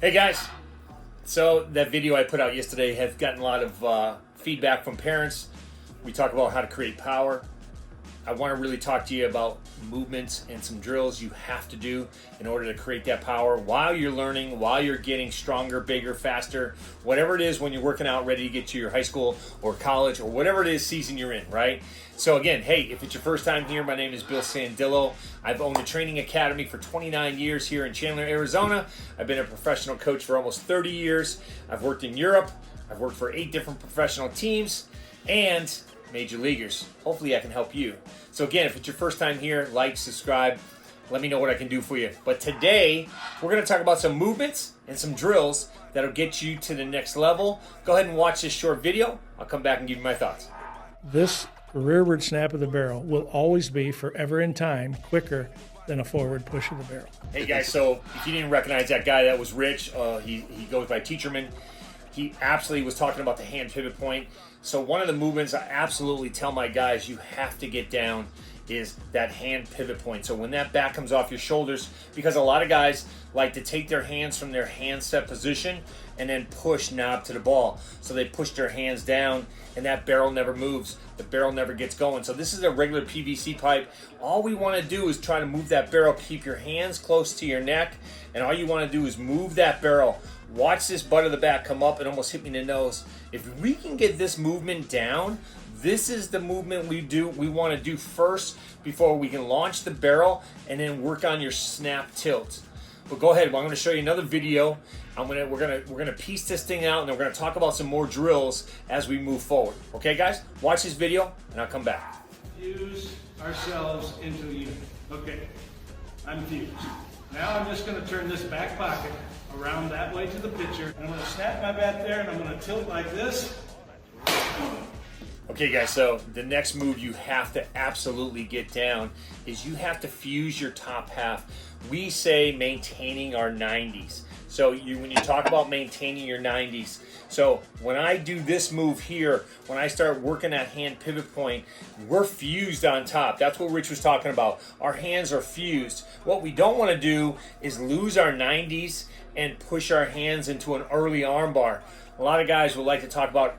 Hey guys, so that video I put out yesterday has gotten a lot of feedback from parents. We talk about how to create power. I want to really talk to you about movements and some drills you have to do in order to create that power while you're learning, while you're getting stronger, bigger, faster, whatever it is when you're working out ready to get to your high school or college or whatever it is season you're in, right? So again, hey, if it's your first time here, my name is Bill Sandillo. I've owned a training academy for 29 years here in Chandler, Arizona. I've been a professional coach for almost 30 years. I've worked in Europe. I've worked for 8 different professional teams and major leaguers. Hopefully I can help you. So again, if it's your first time here, like, subscribe, let me know what I can do for you. But today, we're going to talk about some movements and some drills that'll get you to the next level. Go ahead and watch this short video. I'll come back and give you my thoughts. This rearward snap of the barrel will always be, forever in time, quicker than a forward push of the barrel. Hey guys, so if you didn't recognize that guy, that was Rich. He goes by Teacherman. He absolutely was talking about the hand pivot point. So one of the movements I absolutely tell my guys you have to get down is that hand pivot point. So when that back comes off your shoulders, because a lot of guys like to take their hands from their handset position and then push knob to the ball. So they push their hands down and that barrel never moves. The barrel never gets going. So this is a regular PVC pipe. All we want to do is try to move that barrel. Keep your hands close to your neck. And all you want to do is move that barrel. Watch this butt of the bat come up and almost hit me in the nose. If we can get this movement down, this is the movement we want to do first before we can launch the barrel and then work on your snap tilt. But go ahead, I'm going to show you another video. We're gonna piece this thing out and then we're going to talk about some more drills as we move forward. Okay guys, watch this video and I'll come back. Fuse ourselves into a unit. Okay, I'm fused. Now I'm just going to turn this back pocket around that way to the pitcher. I'm going to snap my bat there and I'm going to tilt like this. Okay guys, so the next move you have to absolutely get down is you have to fuse your top half. We say maintaining our 90s. So when you talk about maintaining your 90s, so when I do this move here, when I start working that hand pivot point, we're fused on top. That's what Rich was talking about. Our hands are fused. What we don't want to do is lose our 90s and push our hands into an early arm bar. A lot of guys would like to talk about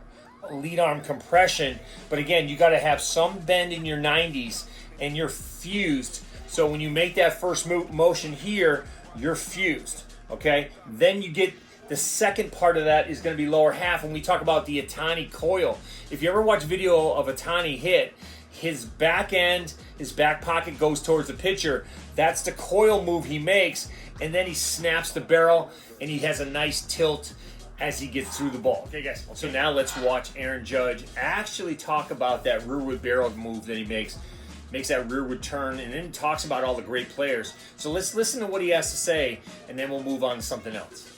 lead arm compression, but again, you got to have some bend in your 90s and you're fused. So when you make that first motion here, you're fused. Okay, then you get the second part of that is going to be lower half when we talk about the Ohtani coil. If you ever watch video of Ohtani hit, his back end, his back pocket goes towards the pitcher. That's the coil move he makes, and then he snaps the barrel and he has a nice tilt as he gets through the ball. Okay guys, so now let's watch Aaron Judge actually talk about that rearward barrel move that he makes that rearward turn, and then talks about all the great players. So let's listen to what he has to say, and then we'll move on to something else.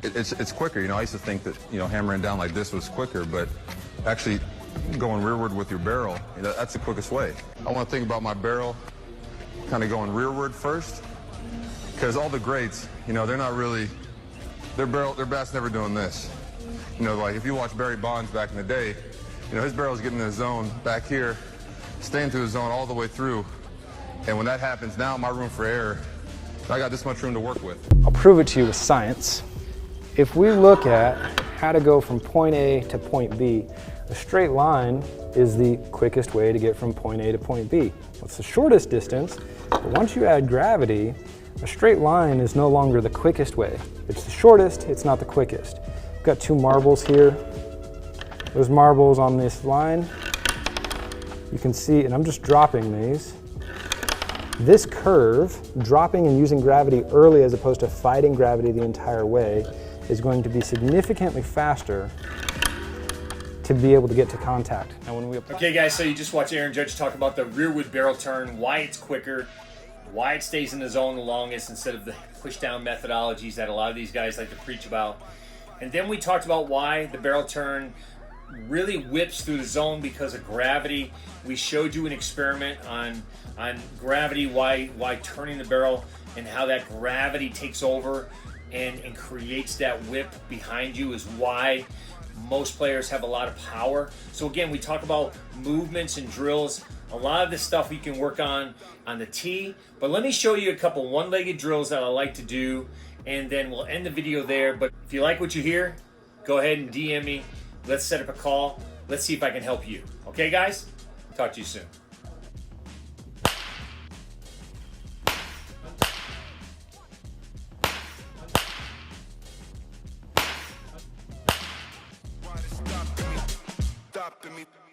It's quicker. I used to think that, hammering down like this was quicker, but actually going rearward with your barrel, that's the quickest way. I want to think about my barrel kind of going rearward first, because all the greats, they're not really, their bat's never doing this. Like if you watch Barry Bonds back in the day, his barrel's getting in the zone back here, staying to the zone all the way through. And when that happens, now my room for error, I got this much room to work with. I'll prove it to you with science. If we look at how to go from point A to point B, a straight line is the quickest way to get from point A to point B. It's the shortest distance, but once you add gravity, a straight line is no longer the quickest way. It's the shortest, it's not the quickest. I've got 2 marbles here. Those marbles on this line, you can see, and I'm just dropping these. This curve, dropping and using gravity early as opposed to fighting gravity the entire way, is going to be significantly faster to be able to get to contact. Now when we Okay guys, so you just watched Aaron Judge talk about the rearward barrel turn, why it's quicker, why it stays in the zone the longest instead of the push down methodologies that a lot of these guys like to preach about. And then we talked about why the barrel turn really whips through the zone because of gravity. We showed you an experiment on gravity, why turning the barrel and how that gravity takes over and creates that whip behind you is why most players have a lot of power. So again, we talk about movements and drills. A lot of this stuff we can work on the tee, but let me show you a couple one-legged drills that I like to do and then we'll end the video there. But if you like what you hear, go ahead and DM me. Let's set up a call. Let's see if I can help you. Okay, guys? Talk to you soon. Stopping me.